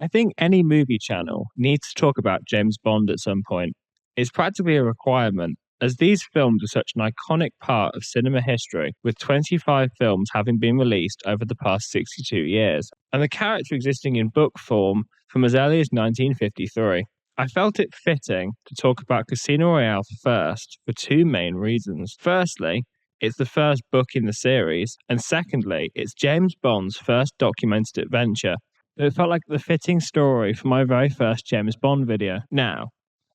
I think any movie channel needs to talk about James Bond at some point. It's practically a requirement, as these films are such an iconic part of cinema history, with 25 films having been released over the past 62 years, and the character existing in book form from as early as 1953. I felt it fitting to talk about Casino Royale first for two main reasons. Firstly, it's the first book in the series, and secondly, it's James Bond's first documented adventure. It felt like the fitting story for my very first James Bond video. Now,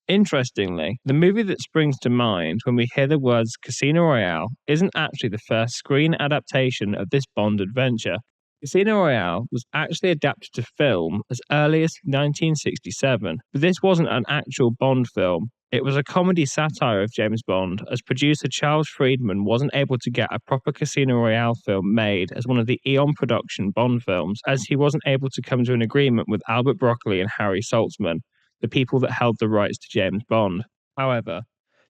interestingly, the movie that springs to mind when we hear the words Casino Royale isn't actually the first screen adaptation of this Bond adventure. Casino Royale was actually adapted to film as early as 1967, but this wasn't an actual Bond film. It was a comedy satire of James Bond, as producer Charles Friedman wasn't able to get a proper Casino Royale film made as one of the Eon production Bond films, as he wasn't able to come to an agreement with Albert Broccoli and Harry Saltzman, the people that held the rights to James Bond. However,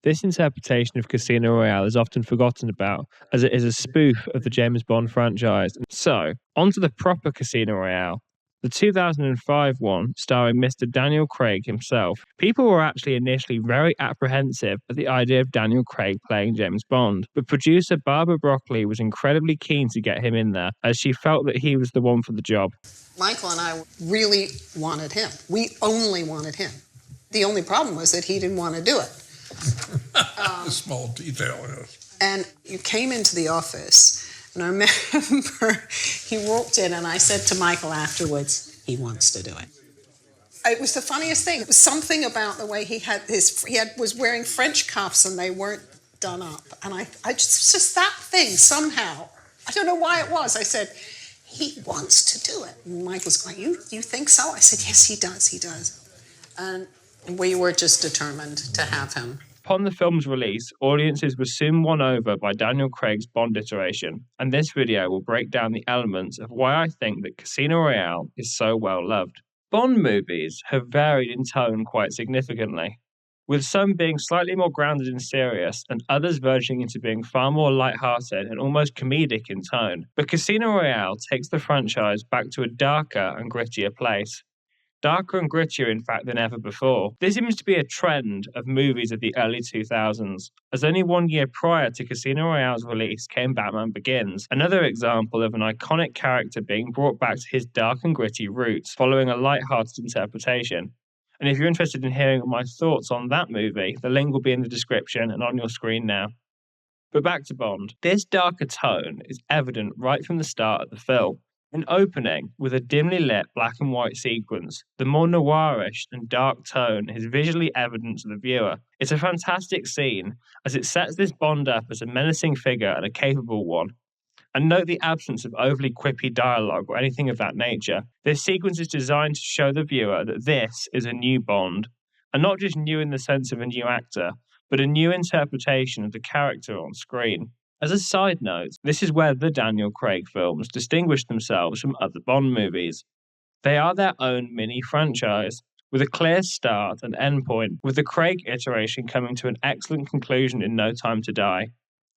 this interpretation of Casino Royale is often forgotten about, as it is a spoof of the James Bond franchise. So, onto the proper Casino Royale. The 2005 one, starring Mr. Daniel Craig himself. People were actually initially very apprehensive at the idea of Daniel Craig playing James Bond, but producer Barbara Broccoli was incredibly keen to get him in there, as she felt that he was the one for the job. Michael and I really wanted him. We only wanted him. The only problem was that he didn't want to do it. A small detail, yes. And you came into the office, and I remember he walked in, and I said to Michael afterwards, he wants to do it. It was the funniest thing. It was something about the way he was wearing French cuffs, and they weren't done up. And I just that thing somehow. I don't know why it was. I said, he wants to do it. And Michael's going, you think so? I said, yes, he does. And we were just determined to have him. Upon the film's release, audiences were soon won over by Daniel Craig's Bond iteration, and this video will break down the elements of why I think that Casino Royale is so well loved. Bond movies have varied in tone quite significantly, with some being slightly more grounded and serious, and others verging into being far more light-hearted and almost comedic in tone. But Casino Royale takes the franchise back to a darker and grittier place. Darker and grittier, in fact, than ever before. This seems to be a trend of movies of the early 2000s, as only 1 year prior to Casino Royale's release came Batman Begins, another example of an iconic character being brought back to his dark and gritty roots, following a light-hearted interpretation. And if you're interested in hearing my thoughts on that movie, the link will be in the description and on your screen now. But back to Bond. This darker tone is evident right from the start of the film. An opening with a dimly lit black and white sequence, the more noirish and dark tone is visually evident to the viewer. It's a fantastic scene, as it sets this Bond up as a menacing figure and a capable one. And note the absence of overly quippy dialogue or anything of that nature. This sequence is designed to show the viewer that this is a new Bond, and not just new in the sense of a new actor, but a new interpretation of the character on screen. As a side note, this is where the Daniel Craig films distinguish themselves from other Bond movies. They are their own mini-franchise, with a clear start and end point, with the Craig iteration coming to an excellent conclusion in No Time to Die,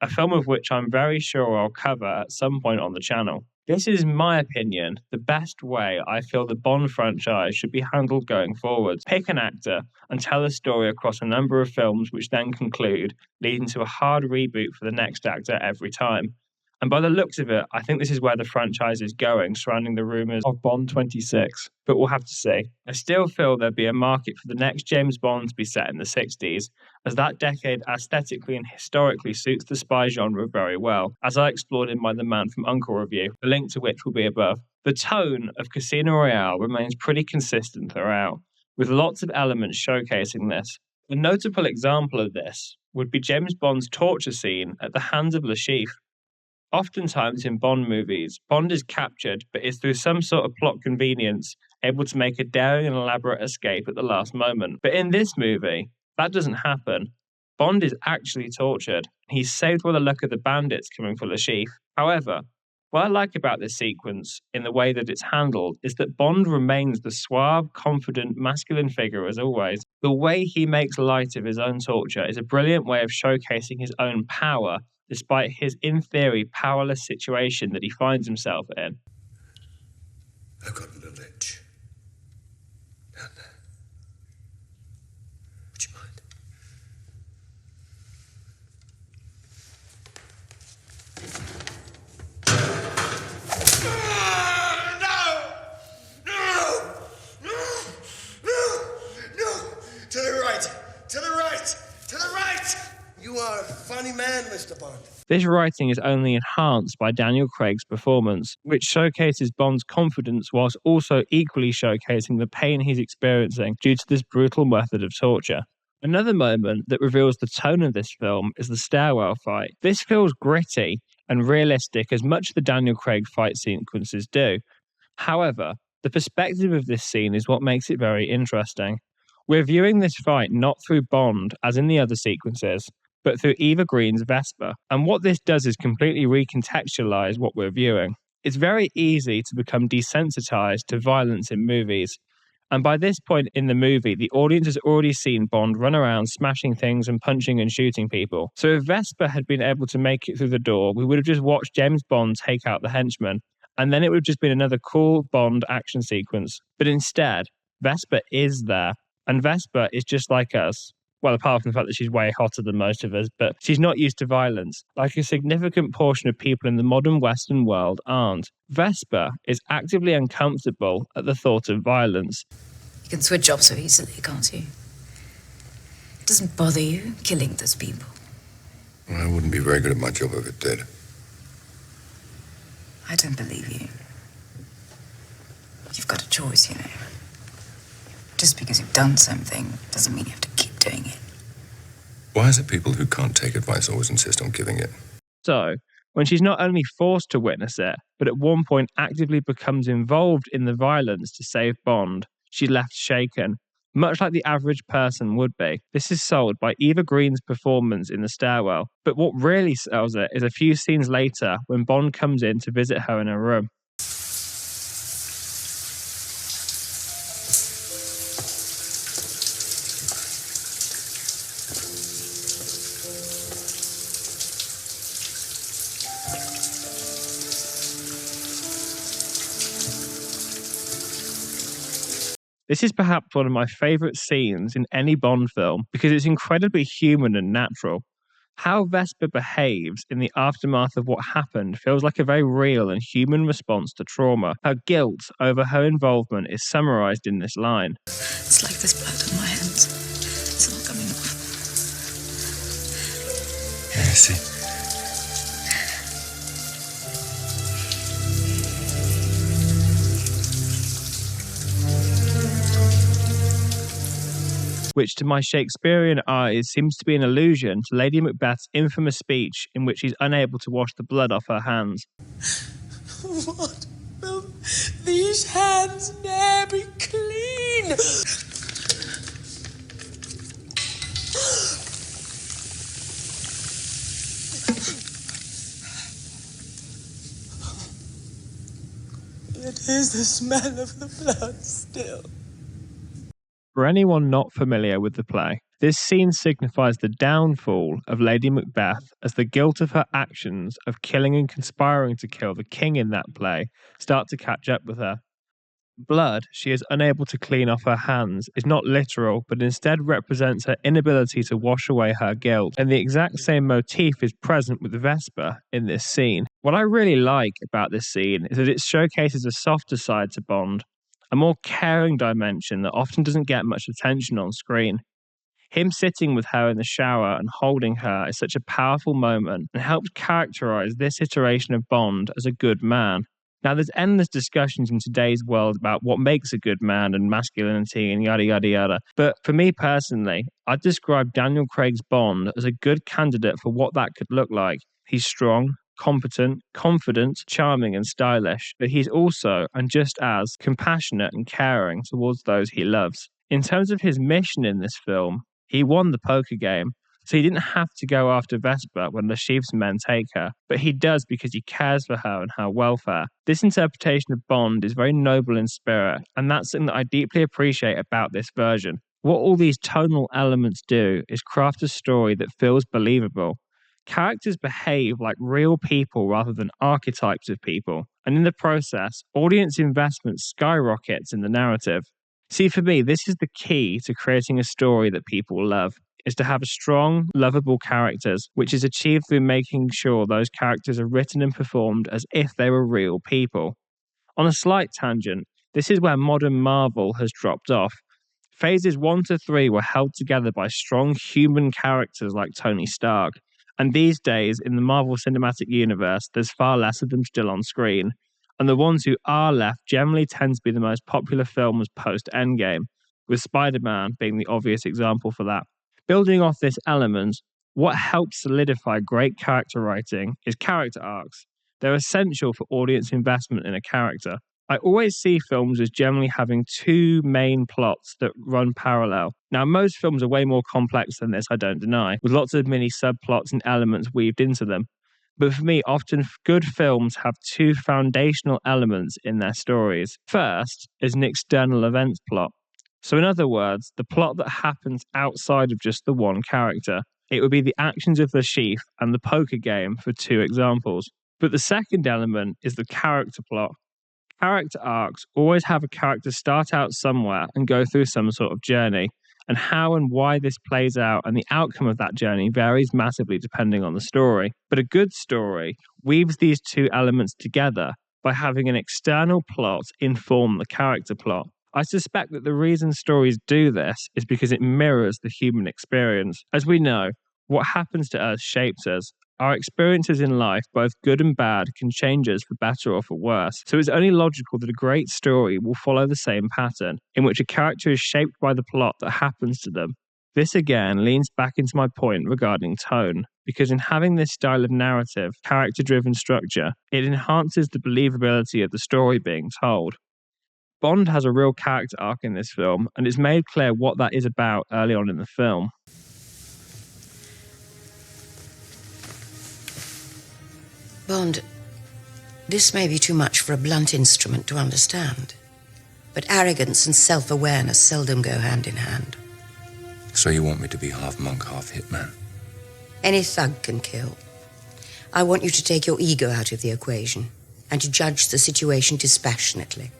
a film of which I'm very sure I'll cover at some point on the channel. This is, in my opinion, the best way I feel the Bond franchise should be handled going forward. Pick an actor and tell a story across a number of films which then conclude, leading to a hard reboot for the next actor every time. And by the looks of it, I think this is where the franchise is going, surrounding the rumours of Bond 26. But we'll have to see. I still feel there'd be a market for the next James Bond to be set in the 60s, as that decade aesthetically and historically suits the spy genre very well, as I explored in my The Man From U.N.C.L.E review, the link to which will be above. The tone of Casino Royale remains pretty consistent throughout, with lots of elements showcasing this. A notable example of this would be James Bond's torture scene at the hands of Le Chiffre. Oftentimes in Bond movies, Bond is captured, but is through some sort of plot convenience able to make a daring and elaborate escape at the last moment. But in this movie, that doesn't happen. Bond is actually tortured. He's saved by the luck of the bandits coming for Le Chiffre. However, what I like about this sequence, in the way that it's handled, is that Bond remains the suave, confident, masculine figure as always. The way he makes light of his own torture is a brilliant way of showcasing his own power, despite his, in theory, powerless situation that he finds himself in. I've got an ledge. This writing is only enhanced by Daniel Craig's performance, which showcases Bond's confidence whilst also equally showcasing the pain he's experiencing due to this brutal method of torture. Another moment that reveals the tone of this film is the stairwell fight. This feels gritty and realistic as much as the Daniel Craig fight sequences do. However, the perspective of this scene is what makes it very interesting. We're viewing this fight not through Bond, as in the other sequences, but through Eva Green's Vesper. And what this does is completely recontextualize what we're viewing. It's very easy to become desensitized to violence in movies. And by this point in the movie, the audience has already seen Bond run around smashing things and punching and shooting people. So if Vesper had been able to make it through the door, we would have just watched James Bond take out the henchman, and then it would have just been another cool Bond action sequence. But instead, Vesper is there, and Vesper is just like us. Well, apart from the fact that she's way hotter than most of us, but she's not used to violence, like a significant portion of people in the modern Western world aren't. Vesper is actively uncomfortable at the thought of violence. You can switch jobs so easily, can't you? It doesn't bother you killing those people. I wouldn't be very good at my job if it did. I don't believe you. You've got a choice, you know. Just because you've done something doesn't mean you have to keep doing it. Why is it people who can't take advice always insist on giving it? So, when she's not only forced to witness it, but at one point actively becomes involved in the violence to save Bond, she's left shaken, much like the average person would be. This is sold by Eva Green's performance in the stairwell, but what really sells it is a few scenes later when Bond comes in to visit her in her room. This is perhaps one of my favourite scenes in any Bond film because it's incredibly human and natural. How Vesper behaves in the aftermath of what happened feels like a very real and human response to trauma. Her guilt over her involvement is summarised in this line. It's like there's blood on my hands. It's not coming off. Yeah, I see. Which to my Shakespearean eyes seems to be an allusion to Lady Macbeth's infamous speech in which she's unable to wash the blood off her hands. What will these hands ne'er be clean? It is the smell of the blood still. For anyone not familiar with the play, this scene signifies the downfall of Lady Macbeth as the guilt of her actions of killing and conspiring to kill the king in that play start to catch up with her. Blood she is unable to clean off her hands is not literal, but instead represents her inability to wash away her guilt, and the exact same motif is present with Vesper in this scene. What I really like about this scene is that it showcases a softer side to Bond, a more caring dimension that often doesn't get much attention on screen. Him sitting with her in the shower and holding her is such a powerful moment and helps characterize this iteration of Bond as a good man. Now, there's endless discussions in today's world about what makes a good man and masculinity and yada, yada, yada. But for me personally, I'd describe Daniel Craig's Bond as a good candidate for what that could look like. He's strong, competent, confident, charming, and stylish, but he's also, and just as, compassionate and caring towards those he loves. In terms of his mission in this film, he won the poker game, so he didn't have to go after Vesper when the Chief's men take her, but he does because he cares for her and her welfare. This interpretation of Bond is very noble in spirit, and that's something that I deeply appreciate about this version. What all these tonal elements do is craft a story that feels believable. Characters behave like real people rather than archetypes of people, and in the process, audience investment skyrockets in the narrative. See, for me, this is the key to creating a story that people love, is to have strong, lovable characters, which is achieved through making sure those characters are written and performed as if they were real people. On a slight tangent, this is where modern Marvel has dropped off. Phases 1 to 3 were held together by strong human characters like Tony Stark, And these days, in the Marvel Cinematic Universe, there's far less of them still on screen. And the ones who are left generally tend to be the most popular films post-Endgame, with Spider-Man being the obvious example for that. Building off this element, what helps solidify great character writing is character arcs. They're essential for audience investment in a character. I always see films as generally having two main plots that run parallel. Now, most films are way more complex than this, I don't deny, with lots of mini subplots and elements weaved into them. But for me, often good films have two foundational elements in their stories. First is an external events plot. So, in other words, the plot that happens outside of just the one character. It would be the actions of the chief and the poker game for two examples. But the second element is the character plot. Character arcs always have a character start out somewhere and go through some sort of journey, and how and why this plays out and the outcome of that journey varies massively depending on the story. But a good story weaves these two elements together by having an external plot inform the character plot. I suspect that the reason stories do this is because it mirrors the human experience. As we know, what happens to us shapes us. Our experiences in life, both good and bad, can change us for better or for worse. So it's only logical that a great story will follow the same pattern, in which a character is shaped by the plot that happens to them. This again leans back into my point regarding tone, because in having this style of narrative, character-driven structure, it enhances the believability of the story being told. Bond has a real character arc in this film, and it's made clear what that is about early on in the film. Bond, this may be too much for a blunt instrument to understand, but arrogance and self-awareness seldom go hand in hand. So you want me to be half monk, half hitman? Any thug can kill. I want you to take your ego out of the equation and to judge the situation dispassionately.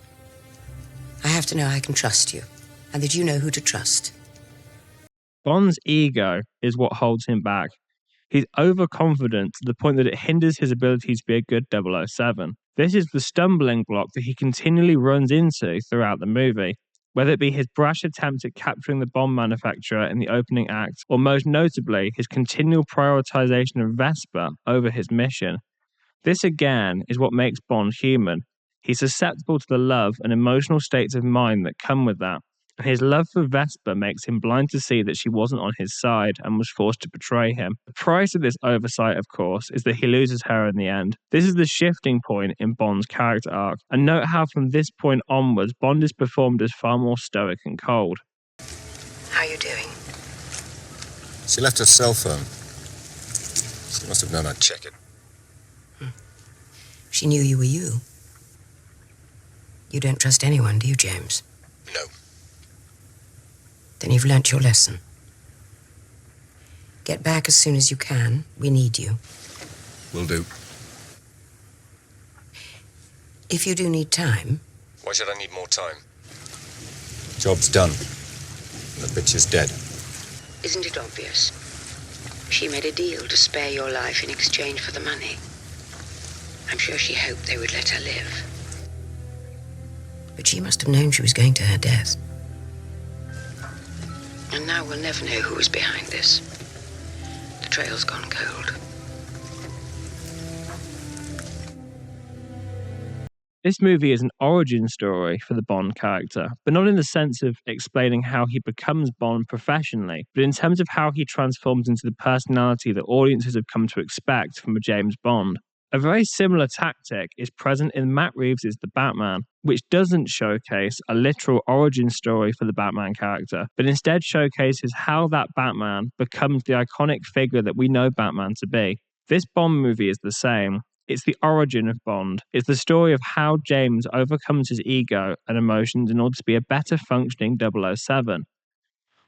I have to know I can trust you and that you know who to trust. Bond's ego is what holds him back. He's overconfident to the point that it hinders his ability to be a good 007. This is the stumbling block that he continually runs into throughout the movie, whether it be his brash attempt at capturing the bomb manufacturer in the opening act, or most notably, his continual prioritization of Vesper over his mission. This again is what makes Bond human. He's susceptible to the love and emotional states of mind that come with that. And his love for Vesper makes him blind to see that she wasn't on his side and was forced to betray him. The price of this oversight, of course, is that he loses her in the end. This is the shifting point in Bond's character arc. And note how from this point onwards, Bond is performed as far more stoic and cold. How are you doing? She left her cell phone. She must have known I'd check it. She knew you were you. You don't trust anyone, do you, James? No. Then you've learnt your lesson. Get back as soon as you can. We need you. Will do. If you do need time... Why should I need more time? Job's done. The bitch is dead. Isn't it obvious? She made a deal to spare your life in exchange for the money. I'm sure she hoped they would let her live. But she must have known she was going to her death. And now we'll never know who was behind this. The trail's gone cold. This movie is an origin story for the Bond character, but not in the sense of explaining how he becomes Bond professionally, but in terms of how he transforms into the personality that audiences have come to expect from a James Bond. A very similar tactic is present in Matt Reeves' The Batman, which doesn't showcase a literal origin story for the Batman character, but instead showcases how that Batman becomes the iconic figure that we know Batman to be. This Bond movie is the same. It's the origin of Bond. It's the story of how James overcomes his ego and emotions in order to be a better functioning 007.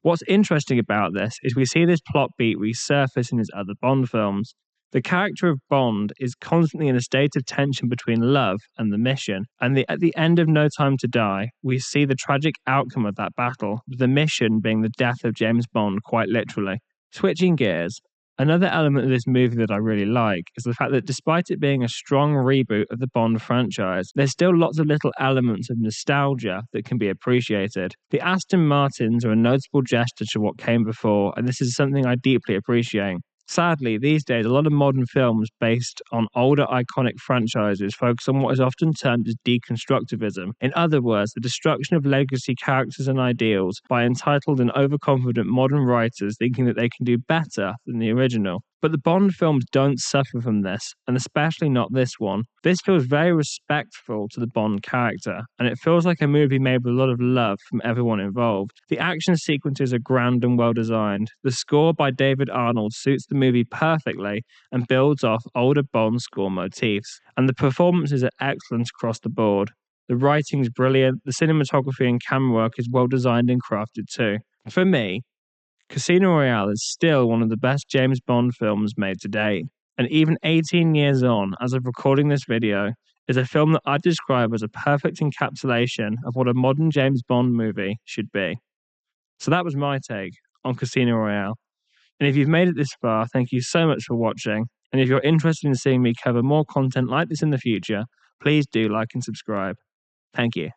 What's interesting about this is we see this plot beat resurface in his other Bond films. The character of Bond is constantly in a state of tension between love and the mission, and at the end of No Time to Die, we see the tragic outcome of that battle, with the mission being the death of James Bond quite literally. Switching gears, another element of this movie that I really like is the fact that despite it being a strong reboot of the Bond franchise, there's still lots of little elements of nostalgia that can be appreciated. The Aston Martins are a notable gesture to what came before, and this is something I deeply appreciate. Sadly, these days, a lot of modern films based on older iconic franchises focus on what is often termed as deconstructivism. In other words, the destruction of legacy characters and ideals by entitled and overconfident modern writers thinking that they can do better than the original. But the Bond films don't suffer from this, and especially not this one. This feels very respectful to the Bond character, and it feels like a movie made with a lot of love from everyone involved. The action sequences are grand and well designed. The score by David Arnold suits the movie perfectly and builds off older Bond score motifs. And the performances are excellent across the board. The writing is brilliant, the cinematography and camera work is well designed and crafted too. For me, Casino Royale is still one of the best James Bond films made to date, and even 18 years on, as of recording this video, is a film that I describe as a perfect encapsulation of what a modern James Bond movie should be. So that was my take on Casino Royale. And if you've made it this far, thank you so much for watching. And if you're interested in seeing me cover more content like this in the future, please do like and subscribe. Thank you.